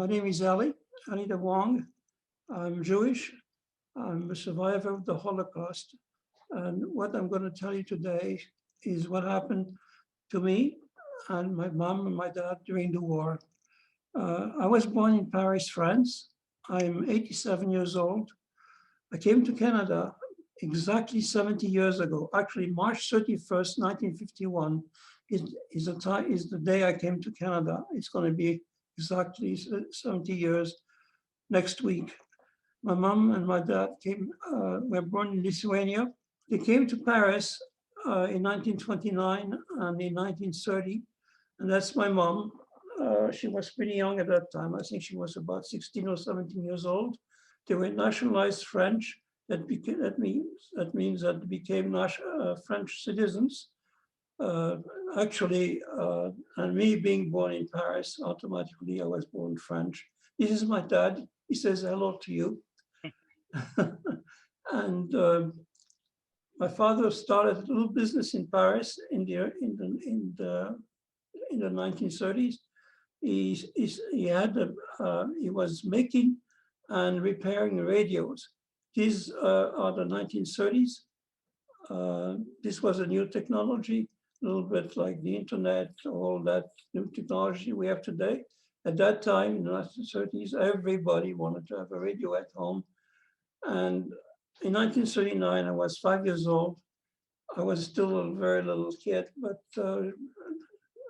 My name is Elie Dawang. I'm Jewish. I'm a survivor of the Holocaust. And what I'm going to tell you today is what happened to me and my mom and my dad during the war. I was born in Paris, France. I'm 87 years old. I came to Canada exactly 70 years ago. Actually, March 31st, 1951 is the day I came to Canada. It's going to be exactly 70 years next week. My mom and my dad were born in Lithuania. They came to Paris in 1929 and in 1930. And that's my mom. She was pretty young at that time. I think she was about 16 or 17 years old. They were nationalized French. That means that they became French citizens. And me being born in Paris, automatically I was born French. This is my dad. He says hello to you. And my father started a little business in Paris in the 1930s. He was making and repairing radios. These are the 1930s. This was a new technology, a little bit like the internet, all that new technology we have today. At that time, in the 1930s, everybody wanted to have a radio at home. And in 1939, I was 5 years old. I was still a very little kid, but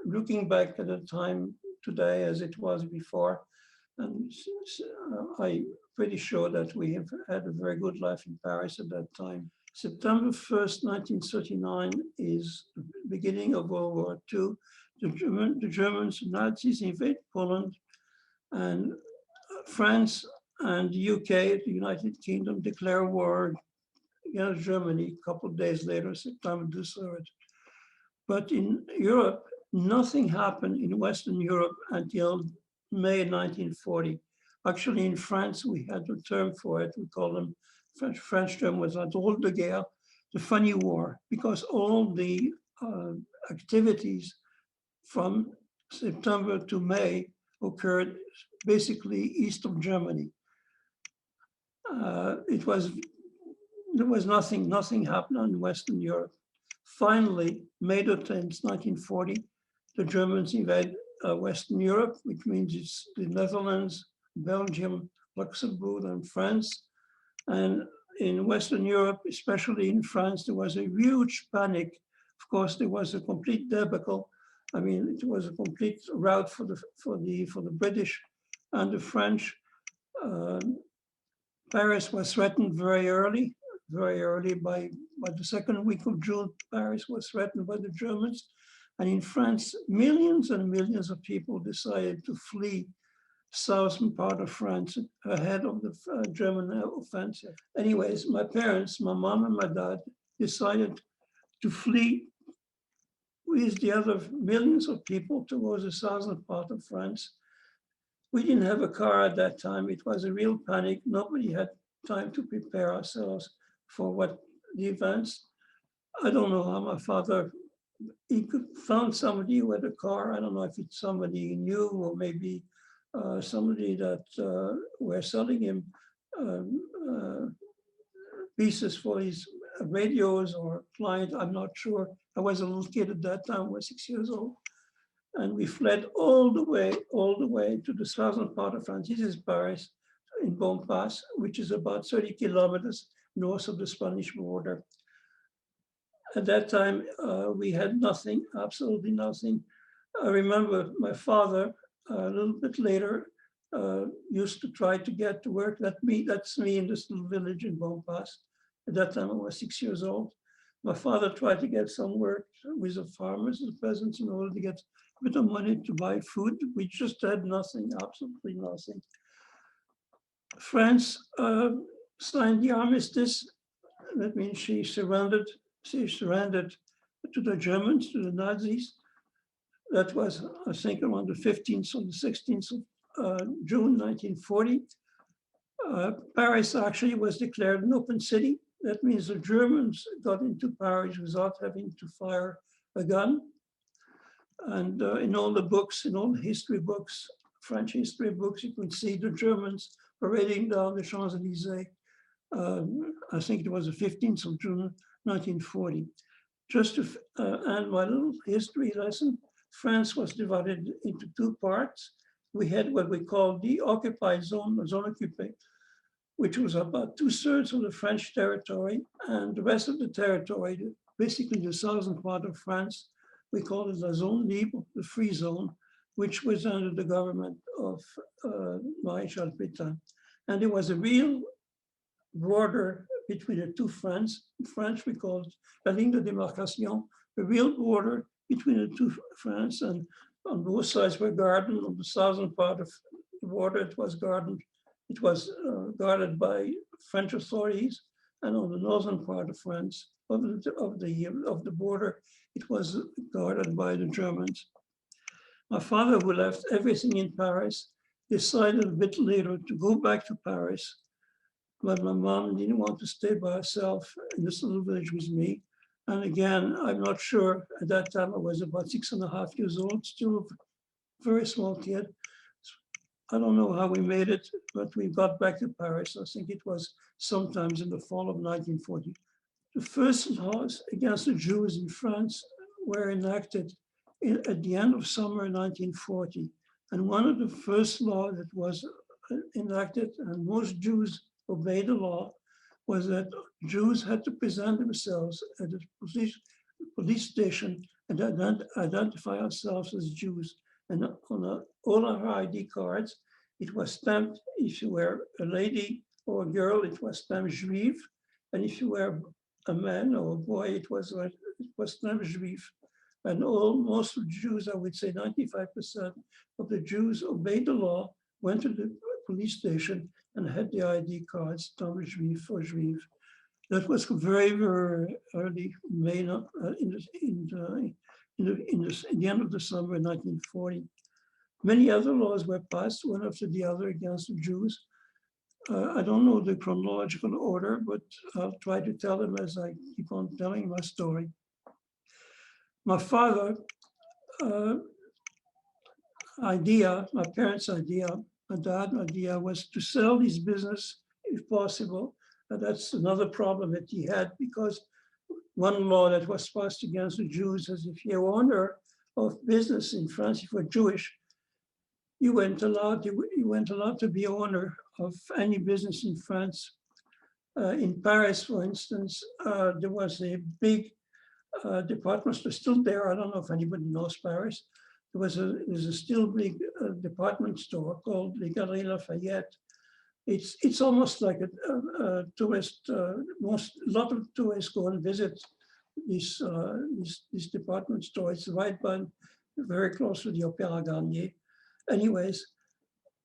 looking back at the time today as it was before, and I'm pretty sure that we have had a very good life in Paris at that time. September 1st, 1939 is the beginning of World War II. The Germans, Nazis invade Poland, and France and the UK, the United Kingdom, declare war against Germany a couple of days later, September 3rd. But in Europe, nothing happened in Western Europe until May 1940. Actually, in France, we had a term for it. We call them, French term was la drôle de guerre, the funny war, because all the activities from September to May occurred basically east of Germany. There was nothing happened in Western Europe. Finally, May the 10th, 1940, the Germans invade Western Europe, which means it's the Netherlands, Belgium, Luxembourg, and France. And in Western Europe, especially in France, there was a huge panic. Of course, there was a complete debacle. I mean, it was a complete rout for the British and the French. Paris was threatened very early by the second week of June. Paris was threatened by the Germans. And in France, millions and millions of people decided to flee southern part of France ahead of the German offensive. Anyways, my parents, my mom and my dad, decided to flee with the other millions of people towards the southern part of France. We didn't have a car at that time. It was a real panic. Nobody had time to prepare ourselves for what the events. I don't know how my father, he could found somebody who had a car. I don't know if it's somebody he knew or maybe somebody that were selling him pieces for his radios or client. I'm not sure. I was a little kid at that time. I was 6 years old. And we fled all the way to the southern part of France. This is Paris, in Bonpass, which is about 30 kilometers north of the Spanish border. At that time, we had nothing, absolutely nothing. I remember my father, a little bit later, used to try to get to work. That's me in this little village in Bonpass. At that time, I was 6 years old. My father tried to get some work with the farmers, the peasants, in order to get a bit of money to buy food. We just had nothing, absolutely nothing. France signed the armistice. That means she surrendered to the Germans, to the Nazis. That was, I think, around the 15th or the 16th of June 1940. Paris actually was declared an open city. That means the Germans got into Paris without having to fire a gun. And in all the books, in all the history books, French history books, you could see the Germans parading down the Champs-Élysées. I think it was the 15th of June, 1940. Just to end my little history lesson, France was divided into two parts. We had what we call the occupied zone, the zone occupée, which was about 2/3 of the French territory, and the rest of the territory, basically the southern part of France, we called it la zone libre, the free zone, which was under the government of Maréchal Pétain. And there was a real border between the two France. In French, we call it la ligne de démarcation, the real border between the two France, and on both sides were guarded. On the southern part of the border, it was guarded. It was guarded by French authorities, and on the northern part of France, of the border, it was guarded by the Germans. My father, who left everything in Paris, decided a bit later to go back to Paris, but my mom didn't want to stay by herself in this little village with me. And again, I'm not sure, at that time I was about 6.5 years old, still a very small kid. I don't know how we made it, but we got back to Paris. I think it was sometimes in the fall of 1940. The first laws against the Jews in France were enacted at the end of summer 1940. And one of the first laws that was enacted, and most Jews obeyed the law, was that Jews had to present themselves at the police station and identify ourselves as Jews. And on all our ID cards, it was stamped, if you were a lady or a girl, it was stamped Juif. And if you were a man or a boy, it was stamped Juif. And most of the Jews, I would say 95% of the Jews obeyed the law, went to the police station and had the ID cards stamped Juif for Juif. That was very, very early, May, in the end of the summer 1940. Many other laws were passed, one after the other, against the Jews. I don't know the chronological order, but I'll try to tell them as I keep on telling my story. My father idea, my parents' idea, my dad's idea was to sell his business if possible. And that's another problem that he had, because one law that was passed against the Jews is if you're owner of business in France, if you were Jewish, you weren't allowed to be owner of any business in France. In Paris, for instance, there was a big department store still there. I don't know if anybody knows Paris. There's a still big department store called Les Galeries Lafayette. It's almost like a tourist. A lot of tourists go and visit this department store. It's right by, very close to the Opéra Garnier. Anyways,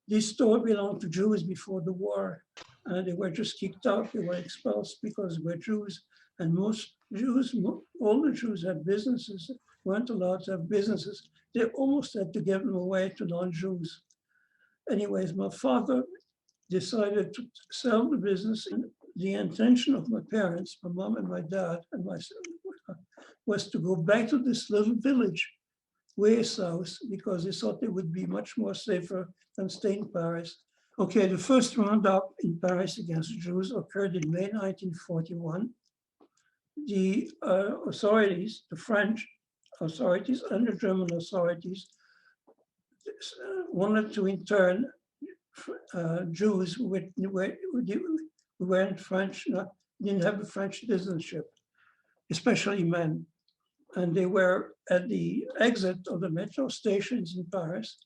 this store belonged to Jews before the war, and they were just kicked out. They were expelled because they were Jews, and most Jews, all the Jews had businesses, weren't allowed to have businesses. They almost had to give them away to non-Jews. Anyways, my father decided to sell the business. And the intention of my parents, my mom and my dad and myself, was to go back to this little village way south, because they thought it would be much more safer than stay in Paris. Okay, the first roundup in Paris against Jews occurred in May 1941. The authorities, the French authorities and the German authorities wanted to intern Jews who weren't French, didn't have a French citizenship, especially men. And they were at the exit of the metro stations in Paris.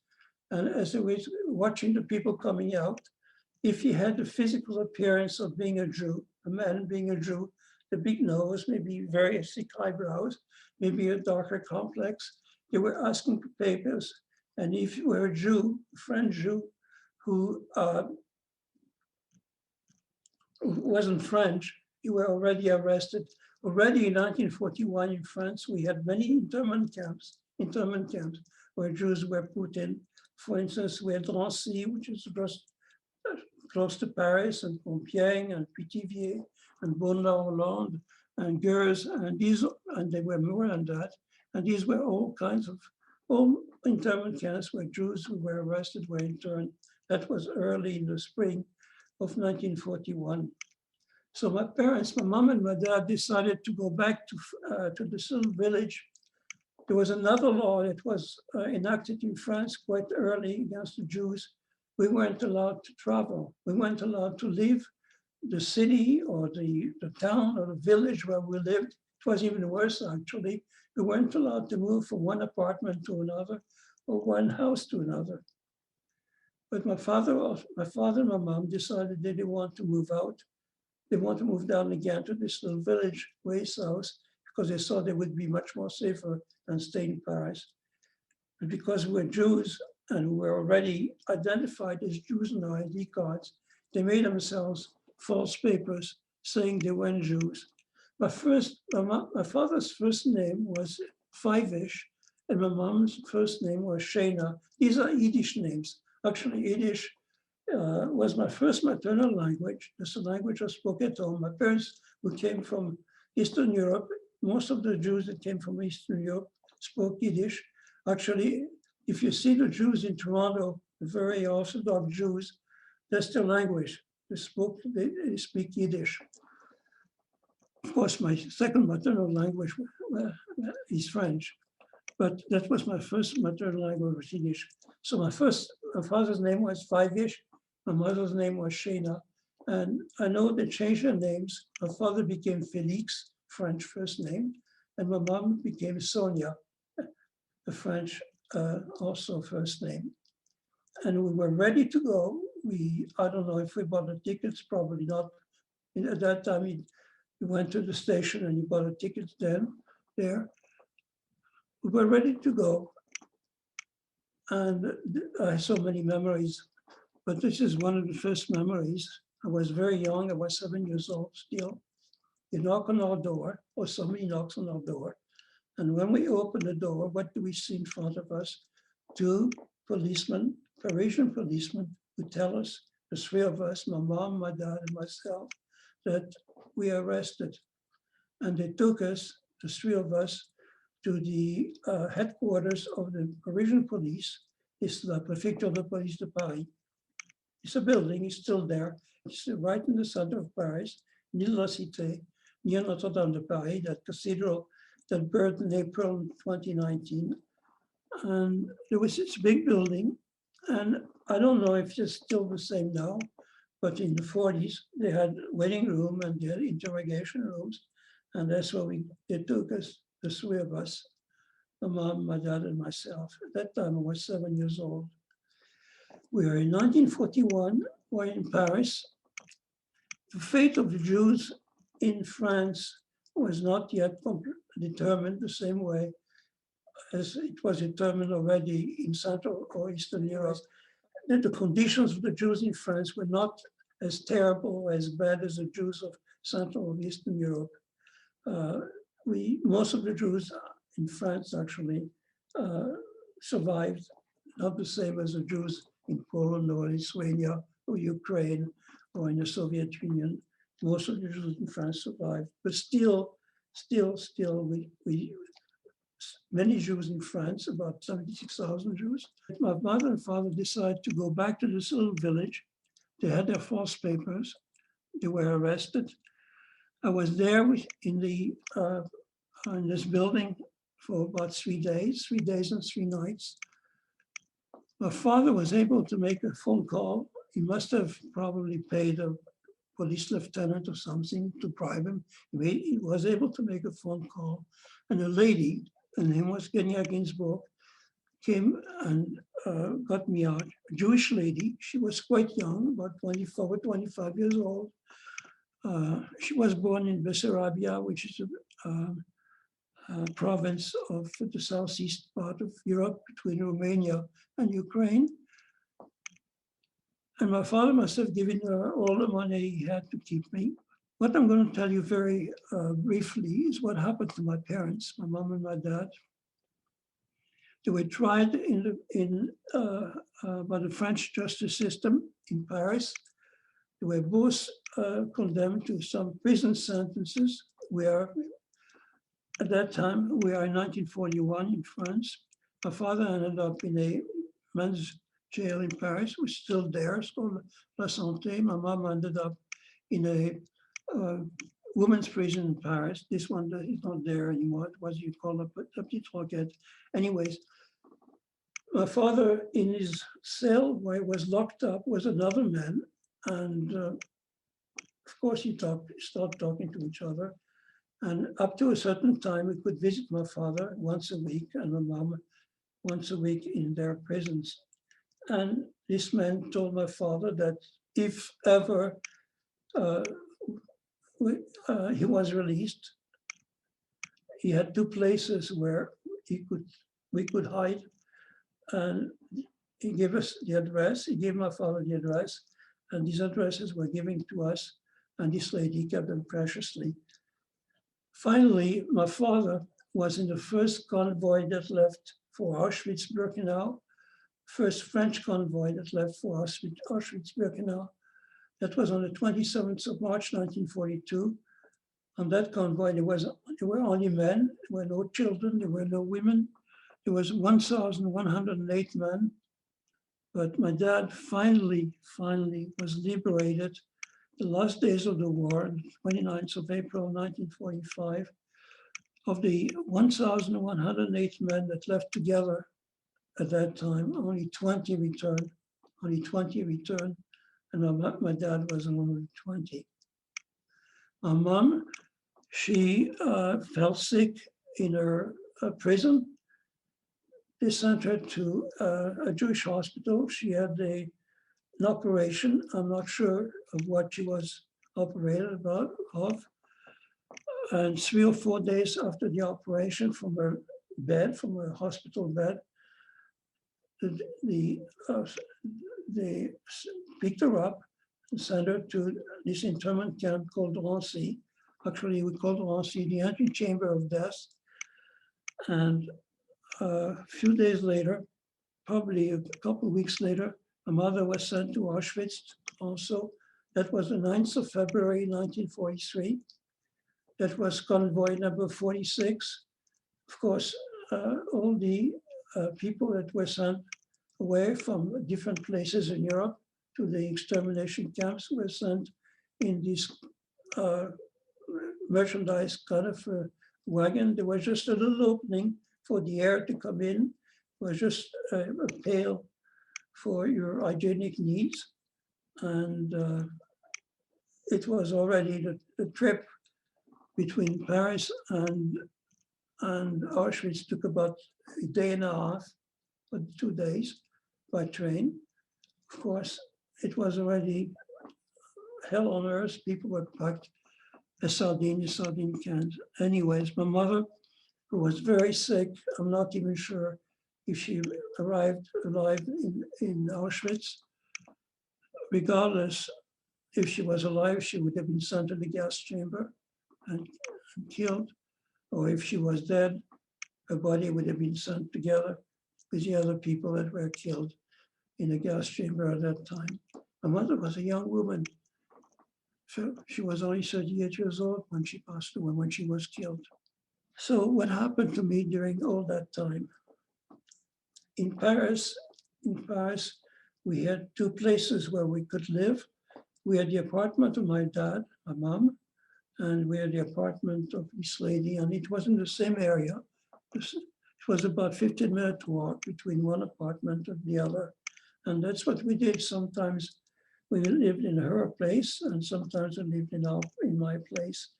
And as they were watching the people coming out, if you had the physical appearance of being a Jew, a man being a Jew, the big nose, maybe very thick eyebrows, maybe a darker complex, they were asking for papers. And if you were a Jew, a French Jew, who wasn't French, you were already arrested. Already in 1941 in France, we had many internment camps where Jews were put in. For instance, we had Drancy, which is just close to Paris, and Compiègne, and Pithiviers, and Beaune-la-Hollande, and Gers, and they were more than that. And these were all all internment camps where Jews who were arrested were interned. That was early in the spring of 1941. So my parents, my mom and my dad, decided to go back to this little village. There was another law that was enacted in France quite early against the Jews. We weren't allowed to travel. We weren't allowed to leave the city or the town or the village where we lived. It was even worse, actually. We weren't allowed to move from one apartment to another or one house to another. But my father and my mom decided they didn't want to move out. They want to move down again to this little village way south because they thought they would be much more safer than staying in Paris. And because we were Jews and we were already identified as Jews on our ID cards, they made themselves false papers saying they weren't Jews. My father's first name was Five-ish, and my mom's first name was Shana. These are Yiddish names. Actually, Yiddish was my first maternal language. It's a language I spoke at home. My parents, who came from Eastern Europe, most of the Jews that came from Eastern Europe spoke Yiddish. Actually, if you see the Jews in Toronto, the very Orthodox Jews, that's their language. They speak Yiddish. Of course, my second maternal language is French, but that was my first maternal language, was Yiddish. So my father's name was Five-ish, my mother's name was Shana, and I know they changed their names. My father became Felix, French first name, and my mom became Sonia, the French also first name. And we were ready to go. I don't know if we bought the tickets, probably not. At that time, we went to the station and you bought a ticket there. We were ready to go. And I have so many memories, but this is one of the first memories. I was very young, I was 7 years old still. They knock on our door, or somebody knocks on our door. And when we open the door, what do we see in front of us? Two policemen, Parisian policemen, who tell us, the three of us, my mom, my dad, and myself, that we are arrested. And they took us, the three of us, to the headquarters of the Parisian police. It's la Préfecture de Police de Paris. It's a building, it's still there. It's right in the center of Paris, near La Cité, near Notre Dame de Paris, that cathedral that burned in April 2019. And there was this big building, and I don't know if it's still the same now, but in the 40s, they had waiting room and they had interrogation rooms. And that's where they took us, the three of us, my mom, my dad, and myself. At that time, I was 7 years old. We were in 1941, we're in Paris. The fate of the Jews in France was not yet determined the same way as it was determined already in Central or Eastern Europe. The conditions of the Jews in France were not as terrible, as bad as the Jews of Central or Eastern Europe. Most of the Jews in France actually survived, not the same as the Jews in Poland or Lithuania or Ukraine or in the Soviet Union. Most of the Jews in France survived, but still, many Jews in France, about 76,000 Jews. My mother and father decided to go back to this little village. They had their false papers. They were arrested. I was there in this building for about 3 days and 3 nights. My father was able to make a phone call. He must have probably paid a police lieutenant or something to bribe him. He was able to make a phone call, and a lady, her name was Genia Ginsburg, came and got me out. A Jewish lady. She was quite young, about 24 or 25 years old. She was born in Bessarabia, which is a province of the southeast part of Europe between Romania and Ukraine. And my father must have given her all the money he had to keep me. What I'm going to tell you very briefly is what happened to my parents, my mom and my dad. They were tried by the French justice system in Paris. They were both condemned to some prison sentences. At that time, we are in 1941 in France. My father ended up in a men's jail in Paris, which is still there. It's called La Santé. My mom ended up in a women's prison in Paris. This one is not there anymore. It was, you call it, but Petite Roquette. Anyways, my father in his cell where he was locked up was another man. And of course, you start talking to each other. And up to a certain time, we could visit my father once a week and my mom once a week in their prisons. And this man told my father that if ever he was released, he had two places where we could hide. And he gave us the address. He gave my father the address, and these addresses were given to us. And this lady kept them preciously. Finally, my father was in the first convoy that left for Auschwitz-Birkenau, first French convoy that left for Auschwitz-Birkenau. That was on the 27th of March, 1942. On that convoy, there were only men, there were no children, there were no women. There was 1,108 men. But my dad finally was liberated the last days of the war, 29th of April, 1945. Of the 1,108 men that left together at that time, only 20 returned. Only 20 returned, and my dad was only 20. My mom, she fell sick in her prison. They sent her to a Jewish hospital. She had an operation. I'm not sure of what she was operated of. And 3 or 4 days after the operation, from her bed, from her hospital bed, they picked her up and sent her to this internment camp called Drancy. Actually, we called Drancy the antechamber of death. And a few days later, probably a couple of weeks later, my mother was sent to Auschwitz also. That was the 9th of February, 1943. That was convoy number 46. Of course, all the people that were sent away from different places in Europe to the extermination camps were sent in this merchandise kind of wagon. There was just a little opening for the air to come in. It was just a pail for your hygienic needs. And it was already the trip between Paris and Auschwitz took about a day and a half, or 2 days by train. Of course, it was already hell on earth. People were packed as sardine cans. Anyways, my mother, who was very sick, I'm not even sure if she arrived alive in Auschwitz. Regardless, if she was alive, she would have been sent to the gas chamber and killed. Or if she was dead, her body would have been sent together with the other people that were killed in the gas chamber at that time. My mother was a young woman. So she was only 38 years old when she passed away, when she was killed. So what happened to me during all that time? In Paris, we had two places where we could live. We had the apartment of my dad, my mom, and we had the apartment of this lady, and it was in the same area. It was about 15-minute walk between one apartment and the other. And that's what we did. Sometimes we lived in her place, and sometimes we lived in my place.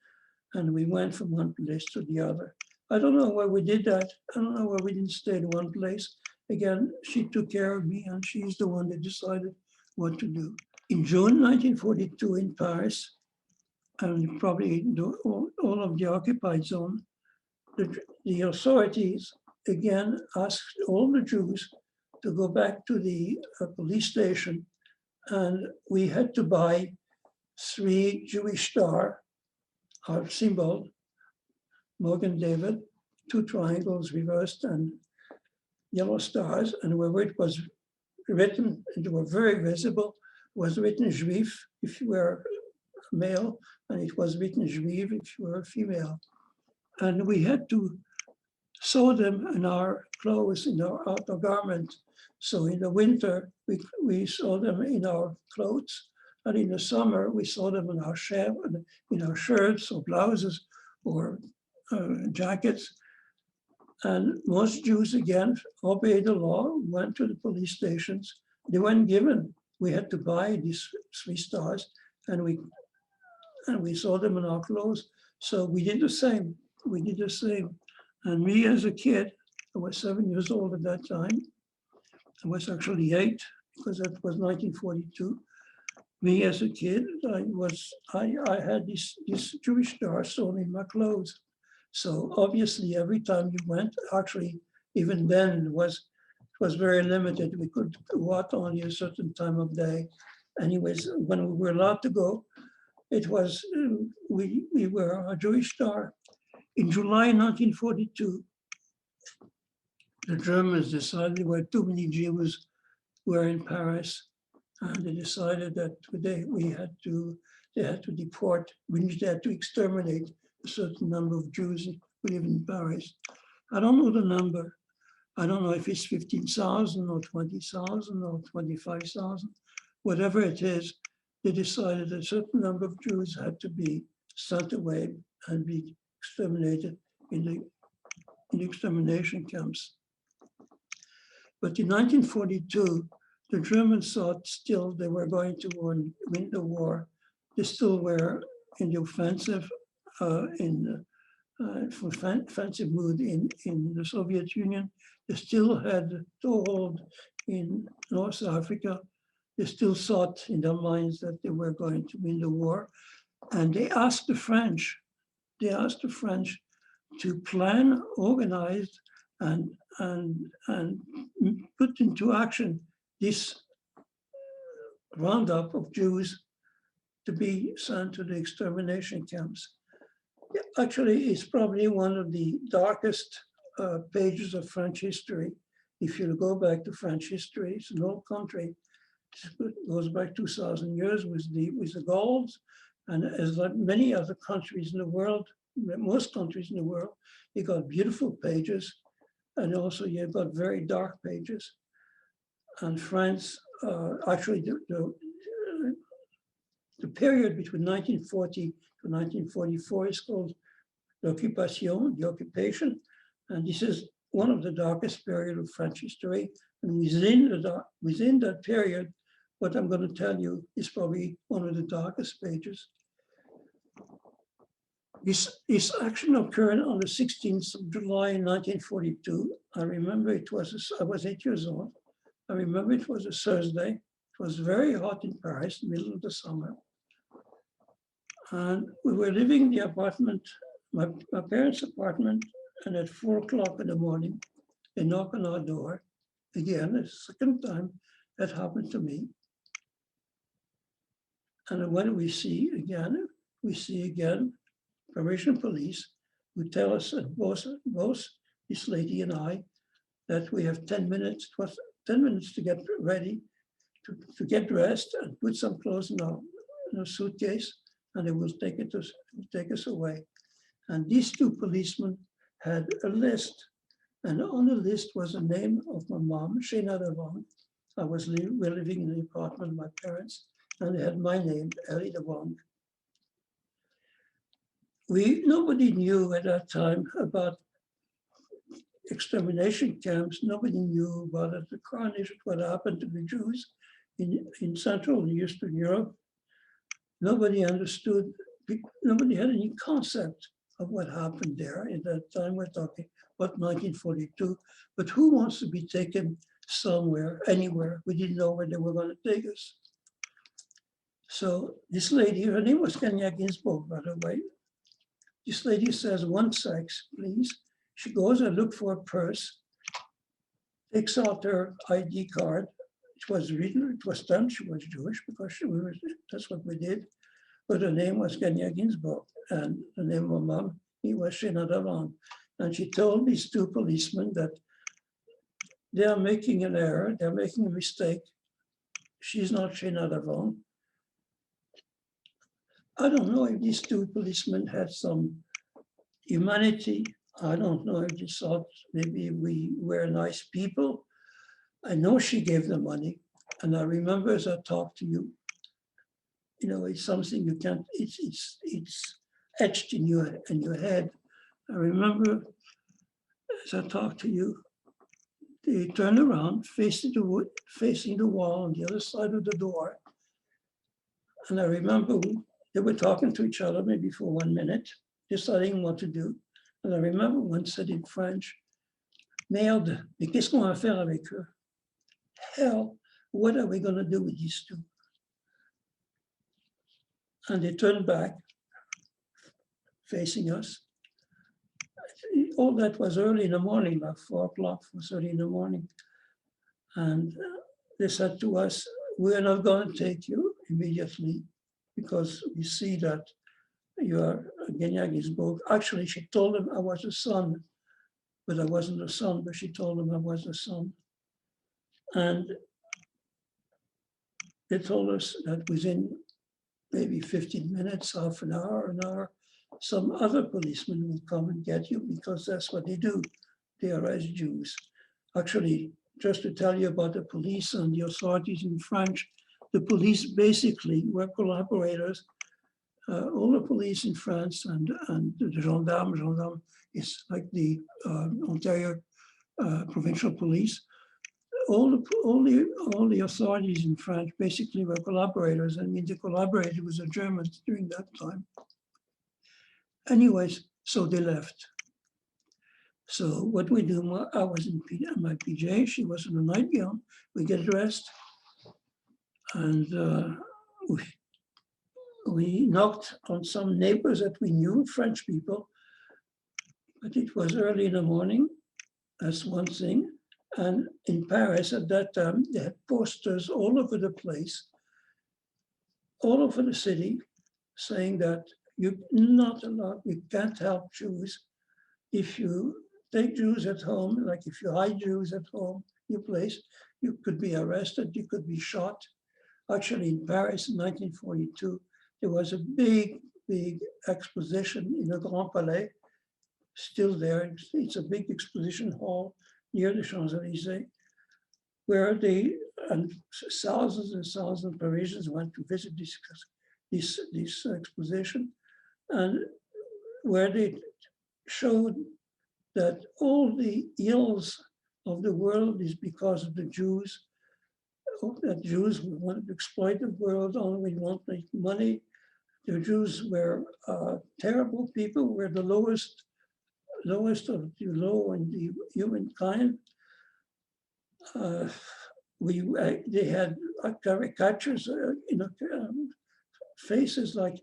And we went from one place to the other. I don't know why we did that. I don't know why we didn't stay in one place. Again, she took care of me, and she's the one that decided what to do. In June 1942 in Paris, and probably all of the occupied zone, the authorities again asked all the Jews to go back to the police station, and we had to buy 3 Jewish stars, our symbol, Morgan David, 2 triangles reversed and yellow stars, and where it was written, and they were very visible, was written Juif if you were male, and it was written Juive if you were female. And we had to sew them in our clothes, in our outer garment. So in the winter, we sew them in our clothes, and in the summer, we sew them in our shirts or blouses or jackets. And most Jews, again, obeyed the law, went to the police stations. They weren't given. We had to buy these 3 stars, and we saw them in our clothes. So we did the same. We did the same. And me as a kid, I was 7 years old at that time. I was actually 8 because that was 1942. Me as a kid, I had this Jewish star sewn in my clothes. So obviously, every time you went, actually, even then it was very limited. We could go out only a certain time of day. Anyways, when we were allowed to go, it was we were a Jewish star. In July 1942, the Germans decided there were too many Jews were in Paris, and they decided that they had to deport, which they had to exterminate a certain number of Jews who live in Paris. I don't know the number. I don't know if it's 15,000 or 20,000 or 25,000. Whatever it is, they decided a certain number of Jews had to be sent away and be exterminated in the extermination camps. But in 1942, the Germans thought still they were going to win the war. They still were in the offensive, offensive mood in the Soviet Union. They still had a toehold in North Africa. They still thought in their minds that they were going to win the war. And they asked the French to plan, organize, and put into action this roundup of Jews to be sent to the extermination camps. Actually, it's probably one of the darkest pages of French history. If you go back to French history, it's an old country. It goes back 2,000 years with the Gauls, and as like many other countries in the world, most countries in the world, you got beautiful pages, and also you've got very dark pages. And France, actually, the period between 1940 to 1944 is called l'occupation, the occupation, and this is one of the darkest periods of French history. And within that period, what I'm going to tell you is probably one of the darkest pages. This action occurred on the 16th of July, 1942. I remember I was 8 years old. I remember it was a Thursday. It was very hot in Paris, middle of the summer. And we were living in the apartment, my parents' apartment, and at 4 o'clock in the morning, they knock on our door. Again, the second time that happened to me. And when we see again Parisian police who tell us at both this lady and I that we have 10 minutes. It was 10 minutes to get ready, to get dressed and put some clothes in a suitcase, and they will take us away. And these 2 policemen had a list, and on the list was the name of my mom, Elie Dawang. We're living in the apartment of my parents, and they had my name, Elie Dawang. Nobody knew at that time about extermination camps. Nobody knew about it, the carnage, what happened to the Jews in Central and Eastern Europe. Nobody understood, nobody had any concept of what happened there. At that time, we're talking about 1942, but who wants to be taken somewhere, anywhere? We didn't know where they were going to take us. So this lady, her name was Kenya Ginsburg, by the way. This lady says, 1 sec, please. She goes and looks for a purse, takes out her ID card. It was stamped, she was Jewish because that's what we did. But her name was Kenya Ginsburg, and the name of my mom, he was Elie Dawang. And she told these 2 policemen that they are making an error, they're making a mistake. She's not Elie Dawang. I don't know if these 2 policemen had some humanity I don't know if she thought maybe we were nice people. I know she gave the money. And I remember as I talked to you, it's something you can't, it's etched in your head. I remember as I talked to you, they turned around, facing the wall on the other side of the door. And I remember they were talking to each other maybe for 1 minute, deciding what to do. And I remember one said in French, Merde, mais qu'est-ce qu'on va faire avec eux? Hell, what are we going to do with these two? And they turned back, facing us. All that was early in the morning, like 4 o'clock, 4:30 in the morning. And they said to us, we're not going to take you immediately because we see that your Gignac is broke. Actually, she told him I was a son, but I wasn't a son, but she told him I was a son. And they told us that within maybe 15 minutes, half an hour, some other policeman will come and get you because that's what they do. They arrest Jews. Actually, just to tell you about the police and the authorities in France, the police basically were collaborators. All the police in France and the gendarme is like the Ontario provincial police. All the authorities in France basically were collaborators. I mean, they collaborated with the Germans during that time. Anyways, so they left. So what we do, I was in my PJ, she was in a nightgown. We get dressed, and we knocked on some neighbors that we knew, French people, but it was early in the morning. That's one thing. And in Paris at that time, they had posters all over the place, all over the city, saying that you're not allowed, you can't help Jews. If you take Jews at home, like if you hide Jews at home, your place, you could be arrested, you could be shot. Actually, in Paris in 1942, there was a big exposition in the Grand Palais, still there. It's a big exposition hall near the Champs-Élysées, where and thousands and thousands of Parisians went to visit this exposition, and where they showed that all the ills of the world is because of the Jews, that Jews wanted to exploit the world, only want to make money. The Jews were terrible people, were the lowest of the low in the humankind. They had caricatures, faces like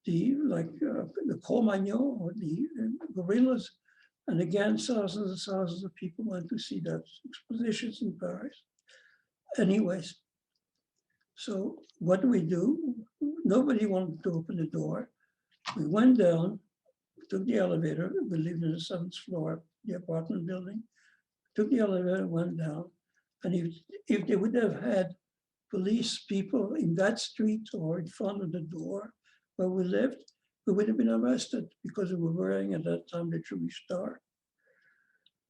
the Cro-Magnon or the gorillas. And again, thousands and thousands of people went to see that expositions in Paris. Anyways, so what do we do? Nobody wanted to open the door. We went down, took the elevator. We lived in the 7th floor, the apartment building. Took the elevator, went down. And if they would have had police people in that street or in front of the door where we lived, we would have been arrested because we were wearing at that time the Jewish star.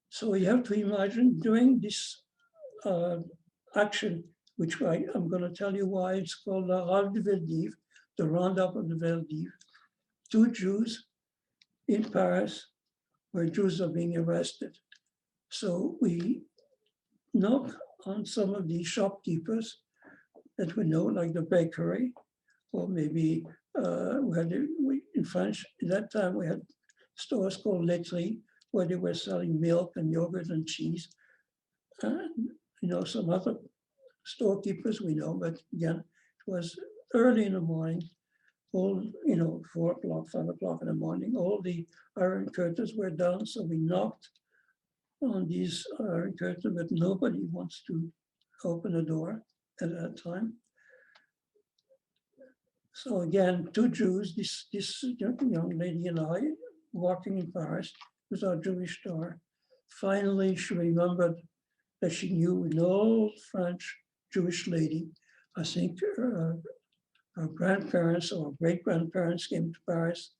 So you have to imagine during this action, which I'm going to tell you why it's called La Rave de Veldiv, the roundup of the Veldiv. 2 Jews in Paris where Jews are being arrested. So we knock on some of the shopkeepers that we know, like the bakery, or maybe in French, at that time we had stores called laiterie, where they were selling milk and yogurt and cheese. And, some other storekeepers we know, but again, it was early in the morning, all, 4 o'clock, 5 o'clock in the morning, all the iron curtains were down, so we knocked on these iron curtains, but nobody wants to open the door at that time. So again, 2 Jews, this young lady and I, walking in Paris with our Jewish star. Finally, she remembered that she knew an old French Jewish lady. I think her grandparents or great-grandparents came to Paris,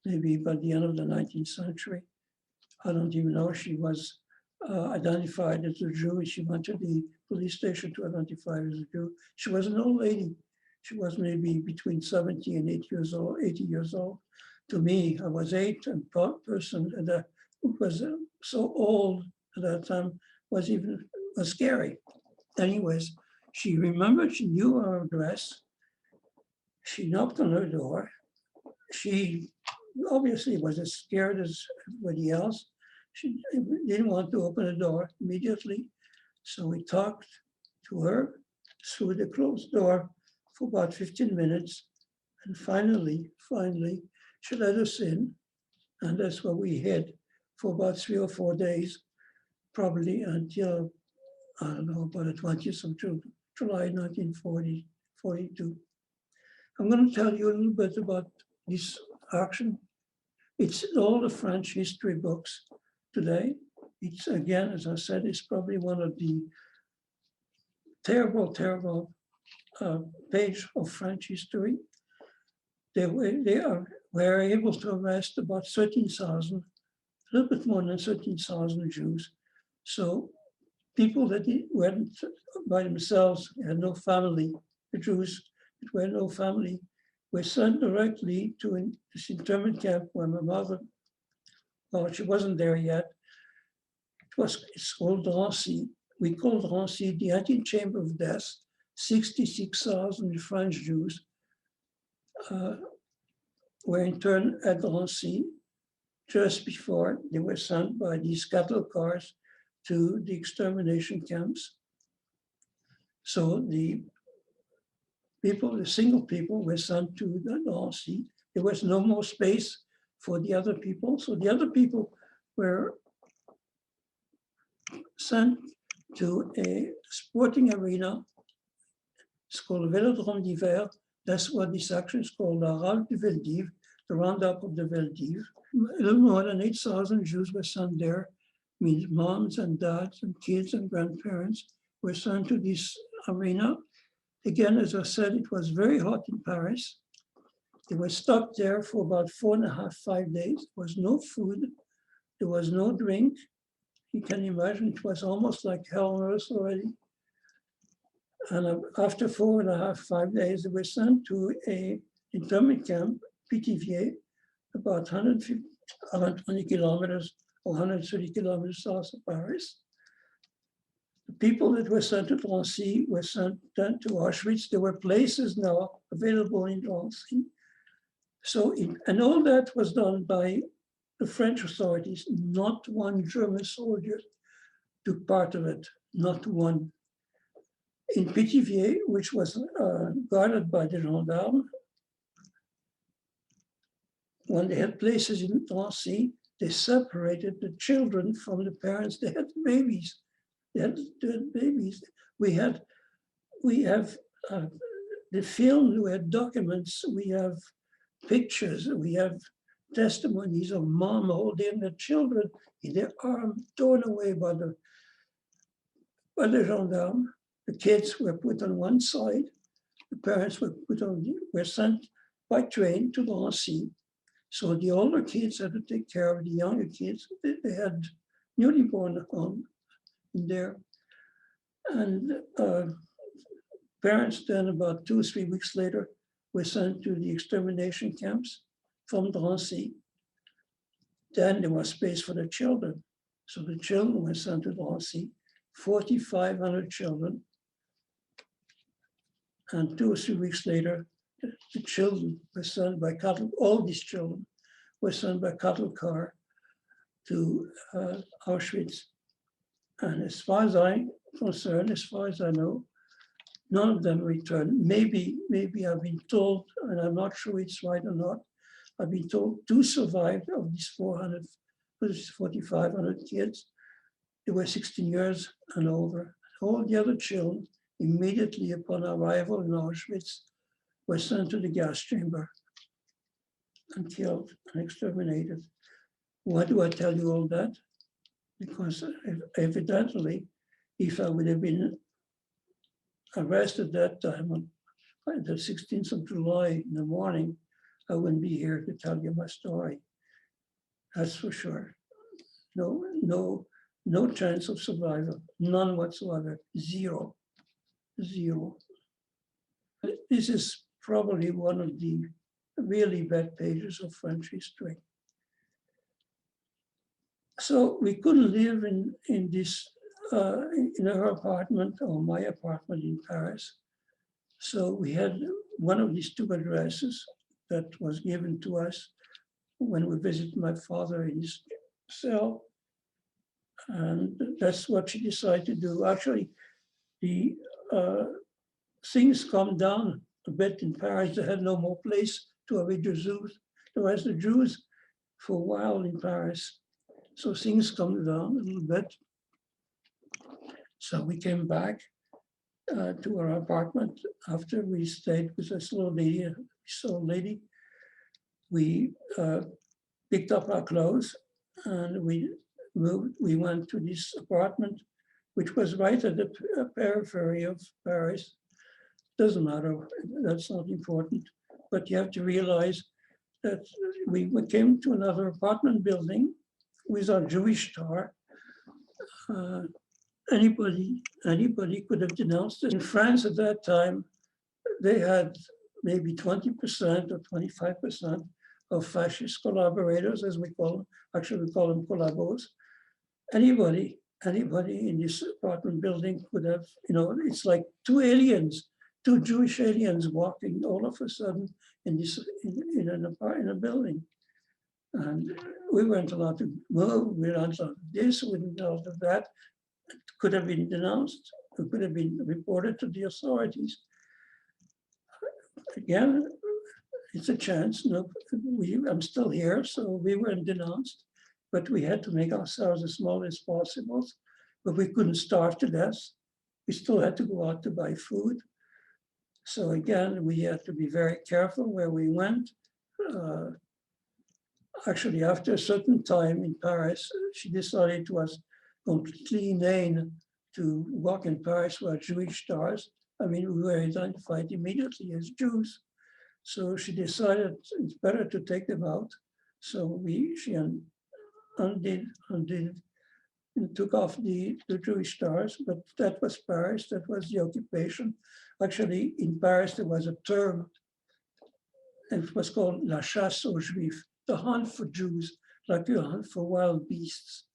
maybe by the end of the 19th century. I don't even know if she was identified as a Jew. She went to the police station to identify as a Jew. She was an old lady. She was maybe between 70 and 8 years old, 80 years old. To me, I was 8, and person that was so old at that time was scary. Anyways, she remembered, she knew our address. She knocked on her door. She obviously was as scared as everybody else. She didn't want to open the door immediately. So we talked to her through the closed door for about 15 minutes. And finally, she let us in. And that's where we hid for about 3 or 4 days, probably until, I don't know, about the 20th of July 1942. I'm going to tell you a little bit about this action. It's in all the French history books today. It's, again, as I said, it's probably one of the terrible page of French history. They were able to arrest about 13,000, a little bit more than 13,000 Jews. So people that weren't by themselves, had no family, the Jews that were no family, were sent directly to this internment camp where my mother, well, she wasn't there yet. It's called Drancy. We called Drancy the antechamber of death. 66,000 French Jews were interned at Drancy just before they were sent by these cattle cars to the extermination camps. So the single people were sent to the Drancy. There was no more space for the other people. So the other people were sent to a sporting arena. It's called Vélodrome d'Hiver. That's what this action is called, La Rave du Veldiv, the roundup of the Veldiv. A little more than 8,000 Jews were sent there. Means moms and dads and kids and grandparents were sent to this arena. Again, as I said, it was very hot in Paris. They were stuck there for about 4.5, 5 days. There was no food. There was no drink. You can imagine it was almost like hell on earth already. And after 4.5, 5 days, they were sent to a internment camp, Pithiviers, about 120 kilometers or 130 kilometers south of Paris. The people that were sent to Drancy were sent then to Auschwitz. There were places now available in Drancy. So, and all that was done by the French authorities. Not one German soldier took part of it, not one. In Pithiviers, which was guarded by the gendarmes, when they had places in Drancy, they separated the children from the parents. They had babies. They had babies. We have the film, we have documents, we have pictures, we have testimonies of mom holding the children in their arms, torn away by the gendarme. The kids were put on one side. The parents were sent by train to Drancy. So the older kids had to take care of the younger kids. They had newly born home in there. And parents then about 2 or 3 weeks later were sent to the extermination camps from Drancy. Then there was space for the children. So the children were sent to Drancy, 4,500 children. And 2 or 3 weeks later, the children were sent by cattle, all these children were sent by cattle car to Auschwitz. And as far as I'm concerned, as far as I know, none of them returned. Maybe I've been told, and I'm not sure it's right or not, I've been told 2 survived of these 4,500 kids. They were 16 years and over. All the other children, immediately upon arrival in Auschwitz, were sent to the gas chamber and killed and exterminated. Why do I tell you all that? Because evidently, if I would have been arrested that time on the 16th of July in the morning, I wouldn't be here to tell you my story. That's for sure. no chance of survival, none whatsoever, zero. This is probably one of the really bad pages of French history. So we couldn't live in this in her apartment or my apartment in Paris. So we had one of these two addresses that was given to us when we visited my father in his cell. And that's what she decided to do. Actually, the things calmed down a bit in Paris. They had no more place to have the Jews for a while in Paris. So things calmed down a little bit. So we came back to our apartment after we stayed with this little lady. We picked up our clothes and we moved. We went to this apartment, which was right at the periphery of Paris. Doesn't matter, that's not important. But you have to realize that we came to another apartment building with our Jewish star. Anybody could have denounced it. In France at that time, they had maybe 20% or 25% of fascist collaborators, as we call them. Actually, we call them collabos. Anybody in this apartment building could have, it's like two Jewish aliens walking all of a sudden in a building. And we weren't allowed to move, we weren't allowed to this, we weren't allowed to that. It could have been denounced, it could have been reported to the authorities. Again, it's a chance. I'm still here, so we weren't denounced, but we had to make ourselves as small as possible. But we couldn't starve to death. We still had to go out to buy food. So again, we had to be very careful where we went. Actually, after a certain time in Paris, she decided it was completely inane to walk in Paris with Jewish stars. I mean, we were identified immediately as Jews. So she decided it's better to take them out. So she undid and took off the Jewish stars, but that was Paris, that was the occupation. Actually, in Paris, there was a term, and it was called la chasse aux juifs, the hunt for Jews, like the hunt for wild beasts.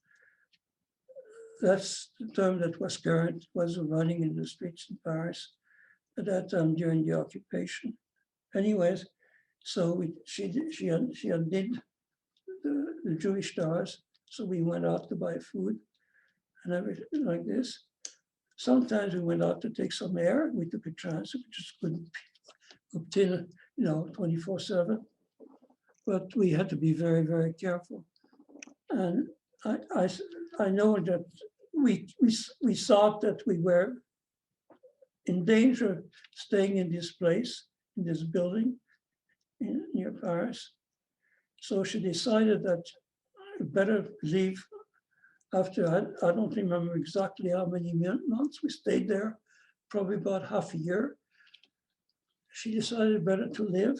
That's the term that was current, was running in the streets in Paris at that time during the occupation. Anyways, so she undid the Jewish stars. So we went out to buy food and everything like this. Sometimes we went out to take some air. We took a chance. We just couldn't obtain, 24/7. But we had to be very, very careful. And I know that we thought that we were in danger staying in this place, in this building near Paris. So she decided that better leave after, I don't remember exactly how many months we stayed there, probably about half a year. She decided better to live.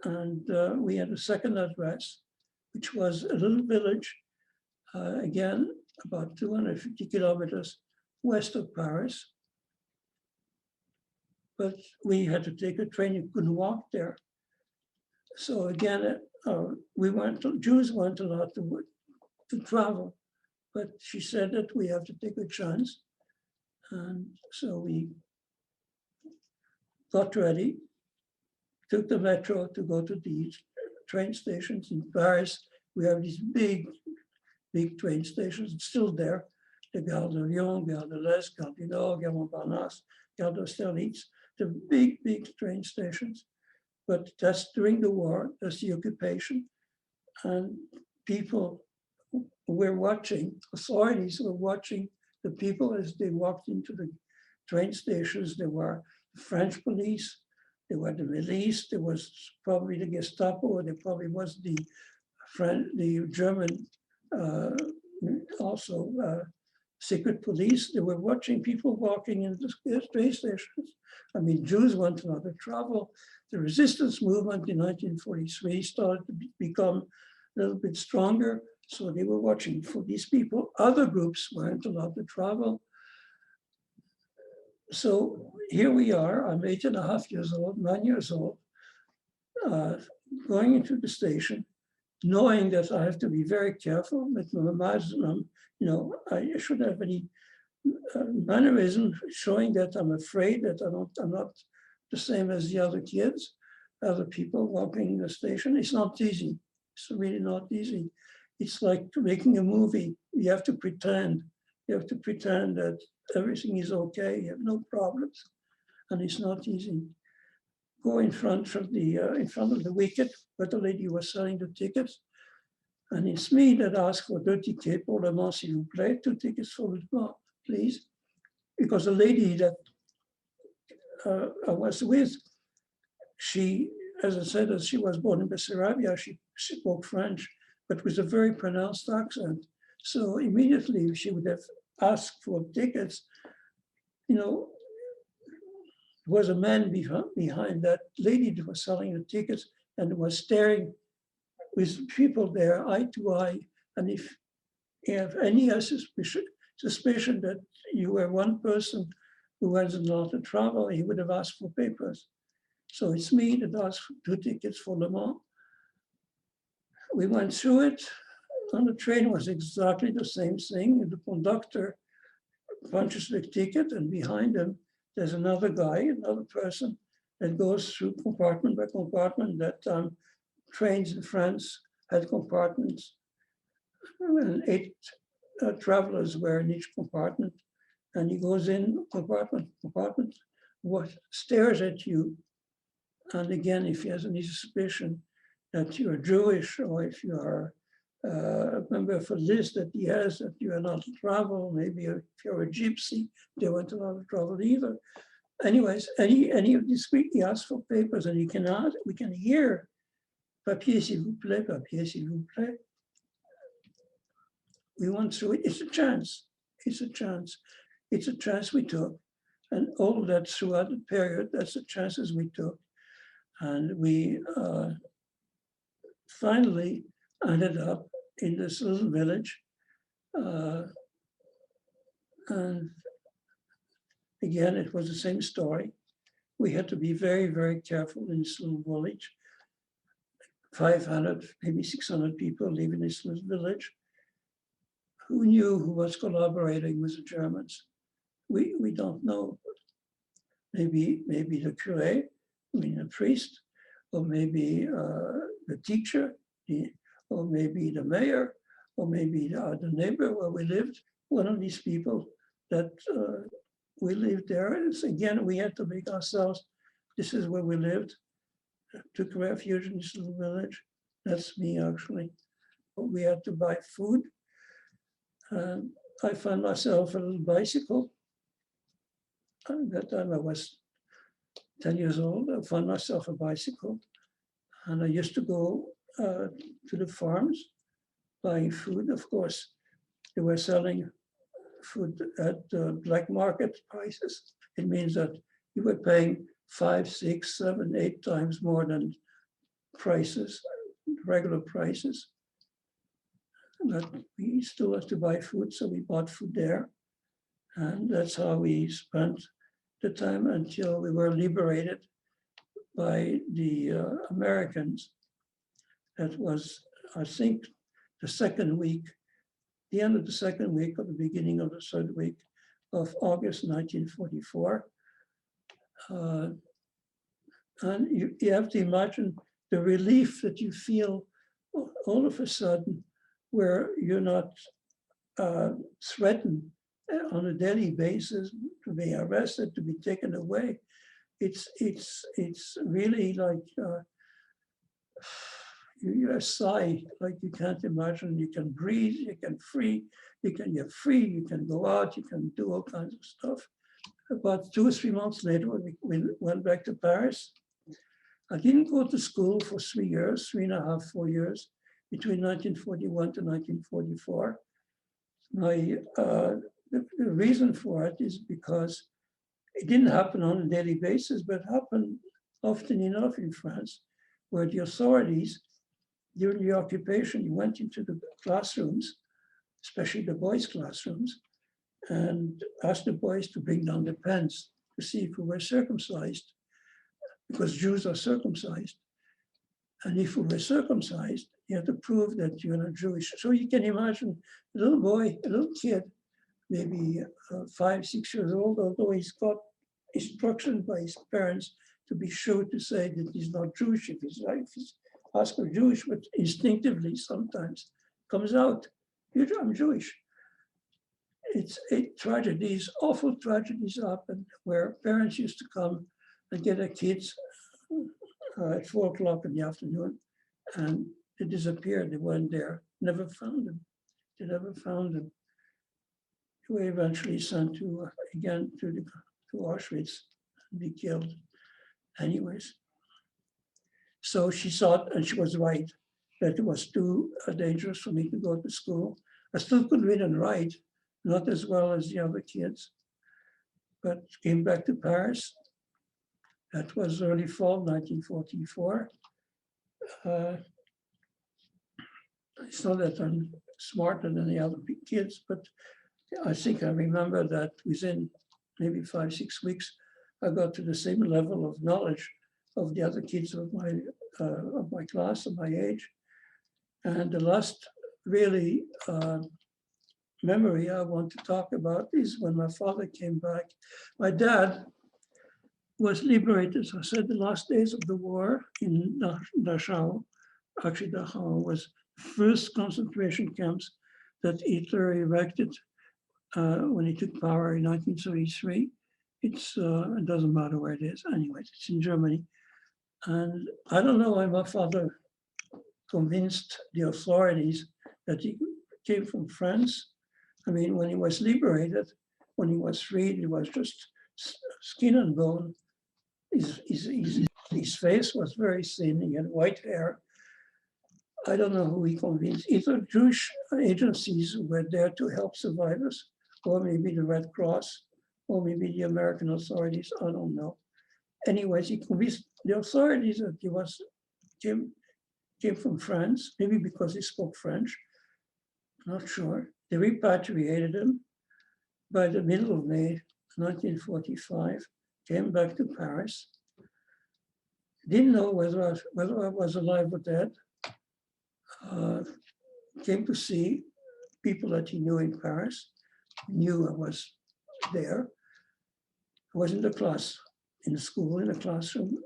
And we had a second address, which was a little village, again, about 250 kilometers west of Paris. But we had to take a train, you couldn't walk there. So again, Jews weren't allowed to travel, but she said that we have to take a chance. And so we got ready, took the metro to go to these train stations in Paris. We have these big train stations, it's still there. The Gare de Lyon, Gare de l'Est, Gare du Nord, Gare Montparnasse, Gare d'Austerlitz, the big train stations. But that's during the war, that's the occupation. And people were watching, authorities were watching the people as they walked into the train stations. There were the French police, there were the milice, there was probably the Gestapo, or there probably was the German also secret police. They were watching people walking into the train stations. I mean, Jews weren't allowed to travel. The resistance movement in 1943 started to become a little bit stronger. So they were watching for these people. Other groups weren't allowed to travel. So here we are, I'm 8.5 years old, 9 years old, going into the station, knowing that I have to be very careful with my mannerism. I shouldn't have any mannerism showing that I'm afraid, that I'm not the same as the other kids, other people walking in the station. It's not easy. It's really not easy. It's like making a movie. You have to pretend. You have to pretend that everything is okay. You have no problems, and it's not easy. Go in front of the wicket where the lady was selling the tickets, and it's me that asked for 2 tickets pour le Mans, s'il vous plaît, 2 tickets for le Mans, please, because the lady that I was with, she, as I said, as she was born in Bessarabia, she spoke French, but with a very pronounced accent. So immediately she would have asked for tickets. There was a man behind that lady that was selling the tickets and was staring with people there eye to eye. And if you have any suspicion that you were one person who wasn't allowed to travel, he would have asked for papers. So it's me that asked for 2 tickets for Le Mans. We went through it. On the train was exactly the same thing. The conductor punches the ticket, and behind him, there's another guy, another person that goes through compartment by compartment. That trains in France had compartments, and 8 travelers were in each compartment. And he goes in compartment, what stares at you. And again, if he has any suspicion that you're Jewish, or if you are a member of a list that he has that you are not to travel, maybe if you're a gypsy, they weren't allowed to travel either. Anyways, any of these people, he asks for papers, and we can hear papier s'il vous plaît, papier s'il vous plaît. We went through it. It's a chance. It's a chance. It's a chance we took. And all that throughout the period, that's the chances we took. And we finally ended up in this little village. And again, it was the same story. We had to be very, very careful in this little village. 500, maybe 600 people live in this little village. Who knew who was collaborating with the Germans? We don't know. Maybe the curé, a priest, or maybe the teacher, or maybe the mayor, or maybe the neighbor where we lived. One of these people that we lived there. And again, we had to make ourselves, this is where we lived. Took refuge in this little village. That's me, actually. We had to buy food. I found myself a little bicycle. At that time, I was 10 years old. I found myself a bicycle. And I used to go to the farms, buying food. Of course, they were selling food at black market prices. It means that you were paying 5, 6, 7, 8 times more than prices, regular prices. But we still have to buy food, so we bought food there. And that's how we spent the time until we were liberated by the Americans. That was, I think, the second week, the end of the second week or the beginning of the third week of August 1944. And you have to imagine the relief that you feel all of a sudden, where you're not threatened on a daily basis to be arrested, to be taken away. It's really like you sigh like you can't imagine. You can breathe, you're free, you can go out, you can do all kinds of stuff. About 2 or 3 months later, we went back to Paris. I didn't go to school for 3 years, 3.5, 4 years, between 1941 to 1944. The reason for it is because it didn't happen on a daily basis, but happened often enough in France, where the authorities during the occupation, he went into the classrooms, especially the boys' classrooms, and asked the boys to bring down their pants to see if we were circumcised, because Jews are circumcised. And if we were circumcised, you had to prove that you're not Jewish. So you can imagine a little boy, a little kid, maybe 5, 6 years old, although he's got instruction by his parents to be sure to say that he's not Jewish if he's asked for Jewish, but instinctively sometimes comes out, I'm Jewish. It's tragedies, awful tragedies happen where parents used to come and get their kids at 4 o'clock in the afternoon, and they disappeared. They weren't there, never found them. They never found them. They were eventually sent to, again, to Auschwitz and be killed. Anyways, so she thought, and she was right, that it was too dangerous for me to go to school. I still could read and write, not as well as the other kids, but came back to Paris. That was early fall 1944. It's not that I'm smarter than the other kids, but I think I remember that within maybe 5, 6 weeks, I got to the same level of knowledge of the other kids of my class, of my age. And the last really memory I want to talk about is when my father came back. My dad was liberated, as I said, the last days of the war in Dachau. Actually, Dachau was the first concentration camps that Hitler erected when he took power in 1933. It doesn't matter where it is. Anyways, it's in Germany. And I don't know why my father convinced the authorities that he came from France. I mean, when he was liberated, when he was freed, he was just skin and bone. His face was very thin, he had white hair. I don't know who he convinced. Either Jewish agencies were there to help survivors, or maybe the Red Cross, or maybe the American authorities, I don't know. Anyways, he convinced the authorities that he came from France, maybe because he spoke French, not sure. They repatriated him by the middle of May 1945, came back to Paris. Didn't know whether I was alive or dead. Came to see people that he knew in Paris, knew I was there. I was in the class, in the school, in the classroom.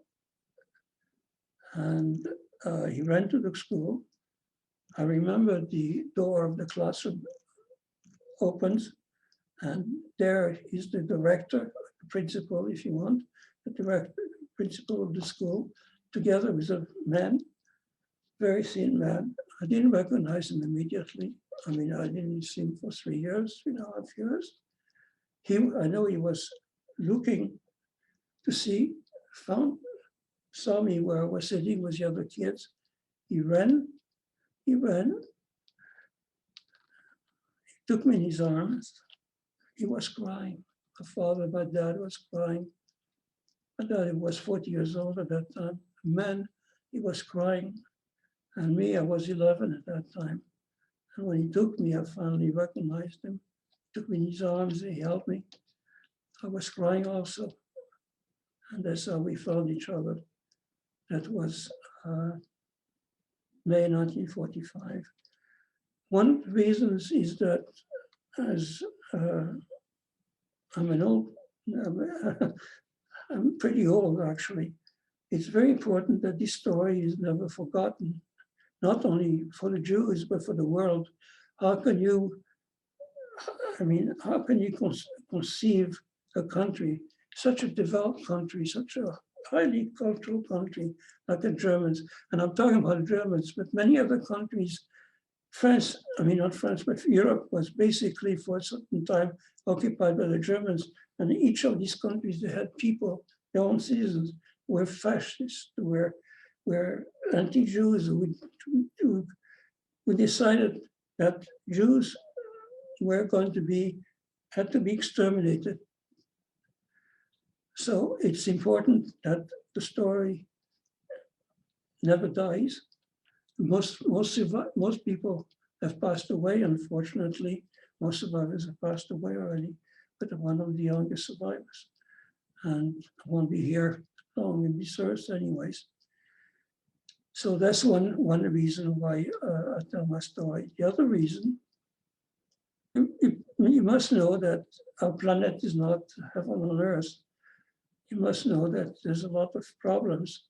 And he ran to the school. I remember the door of the classroom opens, and there is the director, the principal, if you want, the director, principal of the school, together with a man, very thin man. I didn't recognize him immediately. I mean, I didn't see him for 3 years, 3.5 years. I know he was looking to see, saw me where I was sitting with the other kids. He ran, he took me in his arms. He was crying. My father, my dad was crying. My dad was 40 years old at that time. Man, he was crying. And me, I was 11 at that time. And when he took me, I finally recognized him. He took me in his arms, he held me. I was crying also. And that's how we found each other. That was May 1945. One of the reasons is that as I'm pretty old actually. It's very important that this story is never forgotten, not only for the Jews, but for the world. How can you conceive a country, such a developed country, such a highly cultural country like the Germans, and I'm talking about the Germans, but many other countries, France, not France, but Europe was basically for a certain time occupied by the Germans, and in each of these countries they had people, their own citizens, who were fascists, who were anti-Jews, who decided that Jews were had to be exterminated. So it's important that the story never dies, most people have passed away, unfortunately. Most survivors have passed away already, but I'm one of the youngest survivors. And I won't be here long in this earth anyways. So that's one reason why I tell my story. The other reason, you must know that our planet is not heaven on earth. You must know that there's a lot of problems.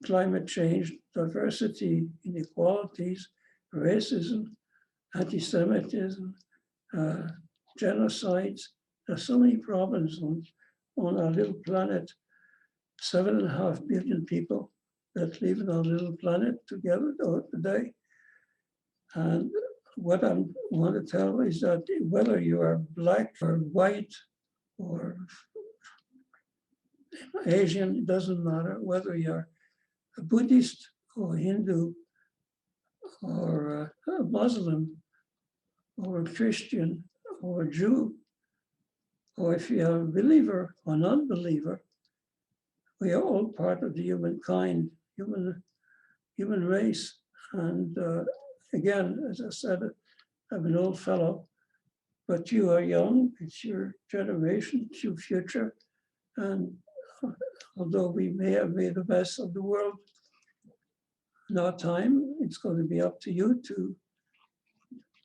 Climate change, diversity, inequalities, racism, anti-Semitism, genocides. There's so many problems on our little planet. 7.5 billion people that live on our little planet together today. And what I want to tell is that whether you are black or white or Asian, it doesn't matter. Whether you're a Buddhist or Hindu or a Muslim or a Christian or a Jew, or if you're a believer or non-believer, we are all part of the humankind, human race. And again, as I said, I'm an old fellow, but you are young. It's your generation, it's your future. And although we may have made the best of the world in our time, it's going to be up to you to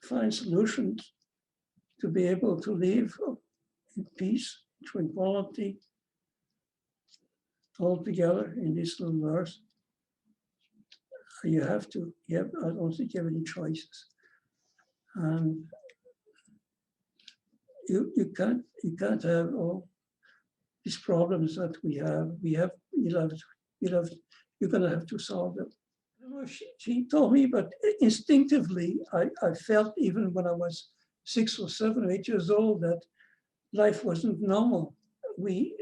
find solutions to be able to live in peace, tranquility, all together in this little earth. You have to. I don't think you have any choices. And you can't have all these problems that we have. You're gonna have to solve them. I don't know if she told me, but instinctively, I felt even when I was 6 or 7 or 8 years old that life wasn't normal. We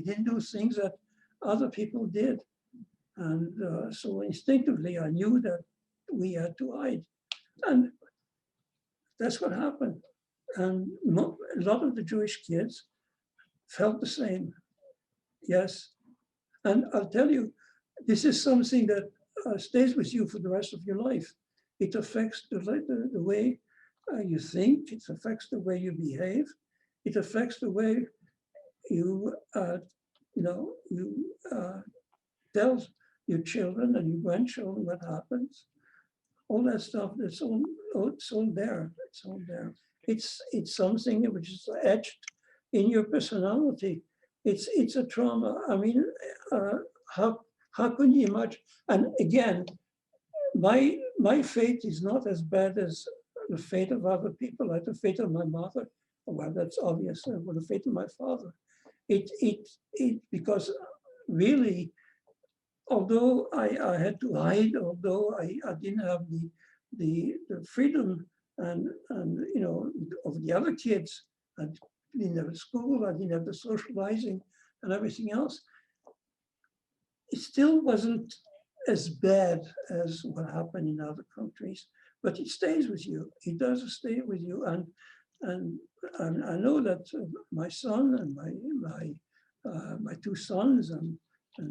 didn't do things that other people did. And so instinctively, I knew that we had to hide. And that's what happened. And a lot of the Jewish kids felt the same. Yes. And I'll tell you, this is something that stays with you for the rest of your life. It affects the way you think. It affects the way you behave. It affects the way you, tell your children and your grandchildren what happens. All that stuff, it's all there. It's all there. It's something which is etched in your personality. It's a trauma. I mean, how can you imagine? And again, my fate is not as bad as the fate of other people, like the fate of my mother. Well, that's obvious. Or the fate of my father. Because really, although I had to hide, although I didn't have the freedom and of the other kids, I didn't have school, I didn't have the socializing and everything else, it still wasn't as bad as what happened in other countries, but it stays with you. It does stay with you. And I know that my son and my 2 sons and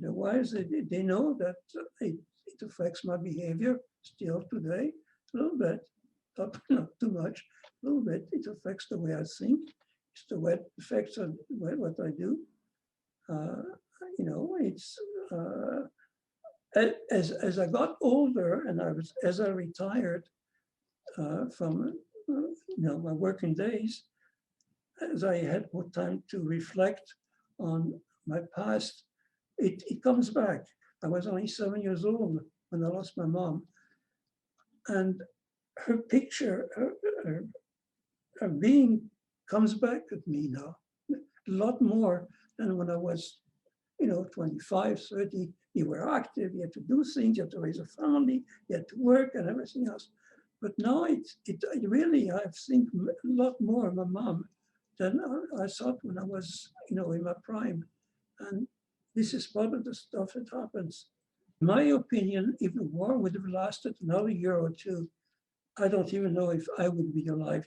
their wives, they know that it affects my behavior still today, a little bit, not too much, a little bit. It affects the way I think. It's the way it affects what I do. As I got older and as I retired from my working days, as I had more time to reflect on my past, it comes back. I was only 7 years old when I lost my mom, and her picture, her being comes back with me now, a lot more than when I was 25, 30. You were active, you had to do things, you had to raise a family, you had to work and everything else. But now it really, I think a lot more of my mom than I thought when I was, in my prime. And this is part of the stuff that happens. In my opinion, if the war would have lasted another year or two, I don't even know if I would be alive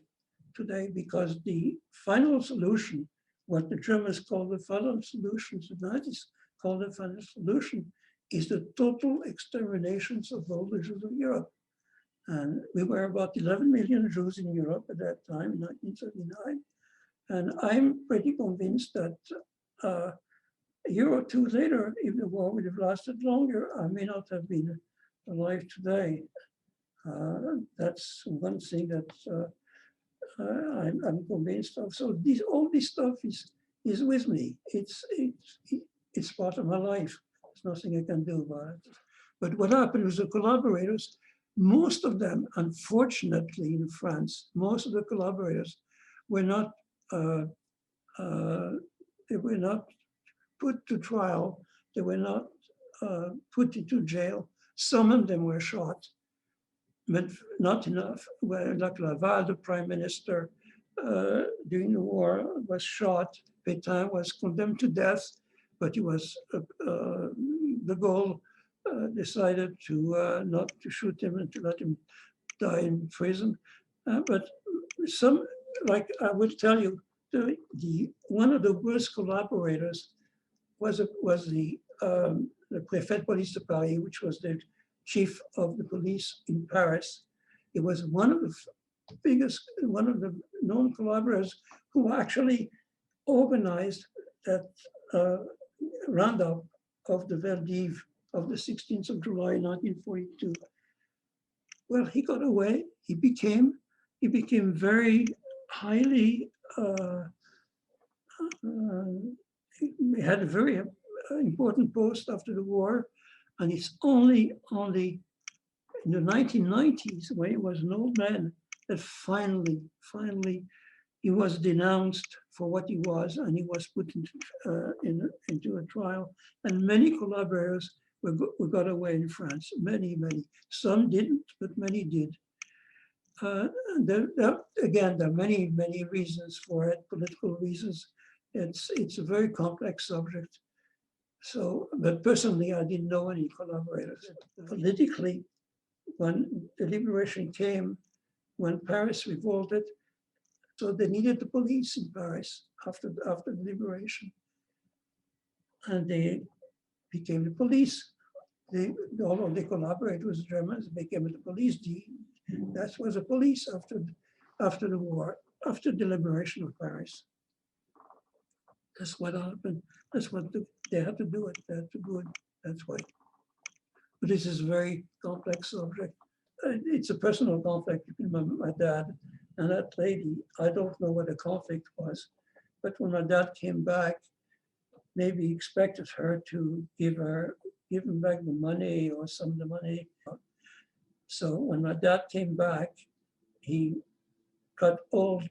today, because the final solution, what the Germans call the final solution, the 90s called the final solution, is the total exterminations of all the Jews of Europe. And we were about 11 million Jews in Europe at that time, in 1939. And I'm pretty convinced that a year or two later, if the war would have lasted longer, I may not have been alive today. That's one thing that I'm convinced of. So all this stuff is with me. It's part of my life. There's nothing I can do about it. But what happened was the collaborators, most of them, unfortunately, in France, most of the collaborators were not they were not put to trial. They were not put into jail. Some of them were shot, but not enough. Well, like Laval, the prime minister, during the war was shot. Pétain was condemned to death, but he was de Gaulle decided to not to shoot him and to let him die in prison. But some, like I would tell you, one of the worst collaborators was the Préfet de Police de Paris, which was the chief of the police in Paris. It was one of the biggest, one of the known collaborators who actually organized that roundup of the Veldiv of the 16th of July, 1942. Well, he got away. He became very highly, he had a very important post after the war. And it's only in the 1990s, when he was an old man, that finally, he was denounced for what he was, and he was put into a trial. And many collaborators got away in France, many. Some didn't, but many did. Again, there are many reasons for it, political reasons. It's a very complex subject. So, but personally, I didn't know any collaborators. Politically, when the liberation came, when Paris revolted, so they needed the police in Paris after the liberation. And they became the police. All of the collaborators, Germans, became the police. That was the police after the war, after the liberation of Paris. That's what happened. That's what they had to do it. They had to do it. That's why. But this is a very complex subject. It's a personal conflict between my dad and that lady. I don't know what the conflict was, but when my dad came back, maybe expected her to give him back the money or some of the money. So when my dad came back, he cut all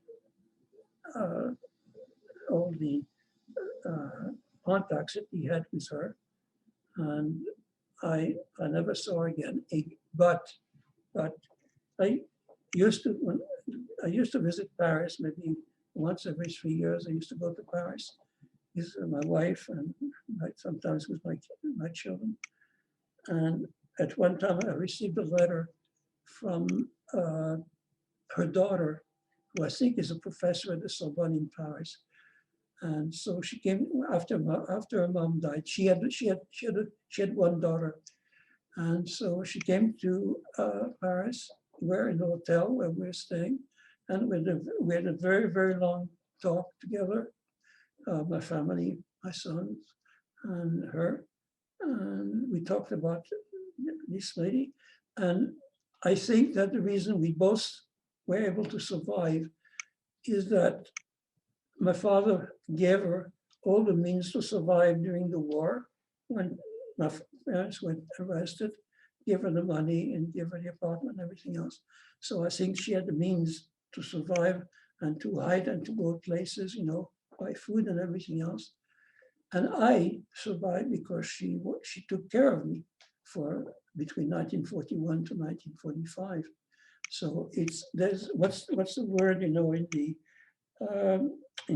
the contacts that he had with her, and I never saw her again. But I used to visit Paris maybe once every 3 years. I used to go to Paris with my wife and sometimes with my children. And at one time, I received a letter from her daughter, who I think is a professor at the Sorbonne in Paris. And so she came after her mom died. She had one daughter, and so she came to Paris. We're in the hotel where we're staying, and we had a very long talk together. My family, my sons, and her, and we talked about this lady. And I think that the reason we both were able to survive is that my father gave her all the means to survive during the war. When my parents were arrested, gave her the money and gave her the apartment and everything else. So I think she had the means to survive and to hide and to go places, buy food and everything else. And I survived because she took care of me for between 1941 to 1945. So there's what's the word in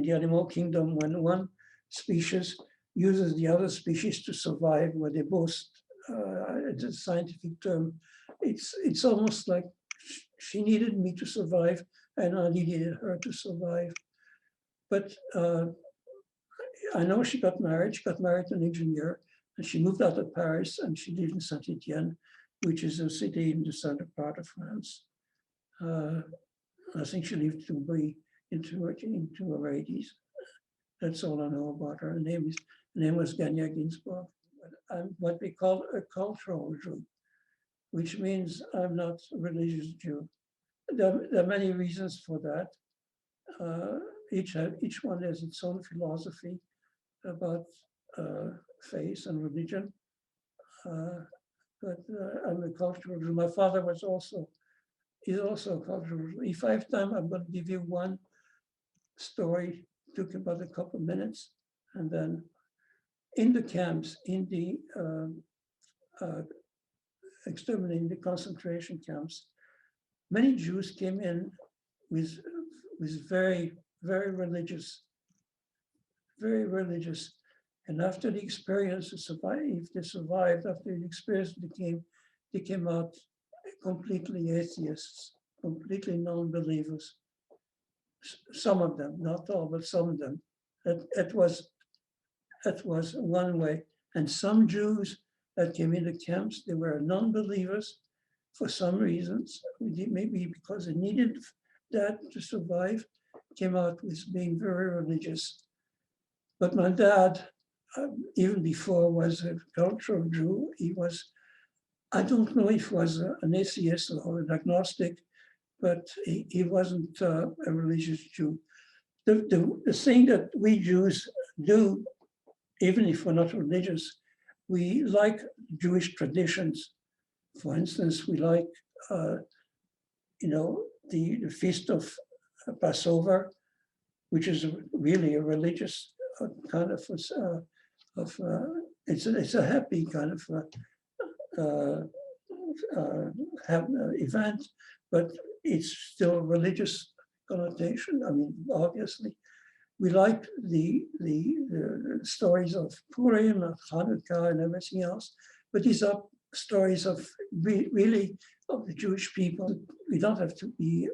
the animal kingdom, when one species uses the other species to survive, where they both, it's a scientific term, it's almost like she needed me to survive and I needed her to survive. But I know she got married to an engineer, And she moved out of Paris and she lived in Saint-Étienne, which is a city in the southern part of France. I think she lived to be into her 80s. That's all I know about her. Her name was Ganya Ginsburg. I'm what we call a cultural Jew, which means I'm not a religious Jew. There are many reasons for that. Each one has its own philosophy about faith and religion. But I'm a cultural Jew. My father is also a cultural Jew. If I have time, I'm going to give you one story. It took about a couple of minutes. And then in the camps, in the exterminating the concentration camps, many Jews came in with very, very religious. And after the experience, if they survived, after the experience, they came out completely atheists, completely non-believers. Some of them, not all, but some of them. That was one way. And some Jews that came into camps, they were non-believers for some reasons, maybe because they needed that to survive, came out with being very religious. But my dad, even before, was a cultural Jew. He was, I don't know if he was an atheist or an agnostic, but he wasn't a religious Jew. The thing that we Jews do, even if we're not religious, we like Jewish traditions. For instance, we like, the feast of Passover, which is really a religious kind of it's a happy kind of event, but it's still a religious connotation. I mean, obviously, we like the stories of Purim and Hanukkah and everything else, but these are stories of really of the Jewish people. We don't have to be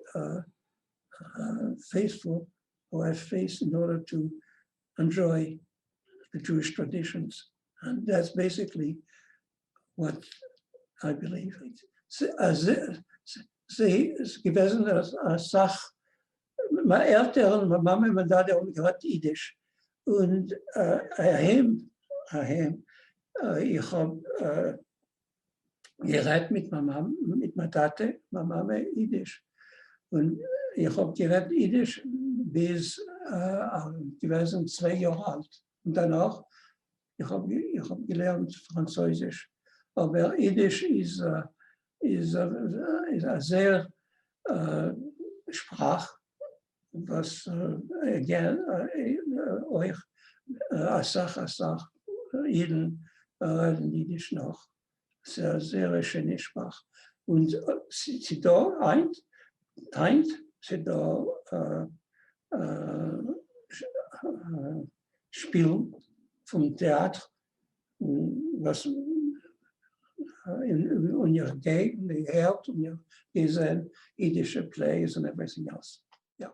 faithful or have faith in order to enjoy the Jewish traditions. And that's basically what I believe. Sie gewesen als Sach, meine Eltern, meine Mama und mein Dad haben gehört Jiddisch. Und ich habe geredet mit meiner Tate, meiner Mama Jiddisch. Und ich habe geredet Jiddisch bis gewesen 2 Jahre alt. Und danach, ich hab gelernt Französisch. Aber Jiddisch ist eine sehr Sprache, was euch Asach, Jeden reden Jiddisch noch. Sehr, sehr schöne Sprache. Und sie da eint, sie da Spiel vom Theater, was in your Gegend, gehört und ihr gesehen, jiddische Plays and everything else. Yeah.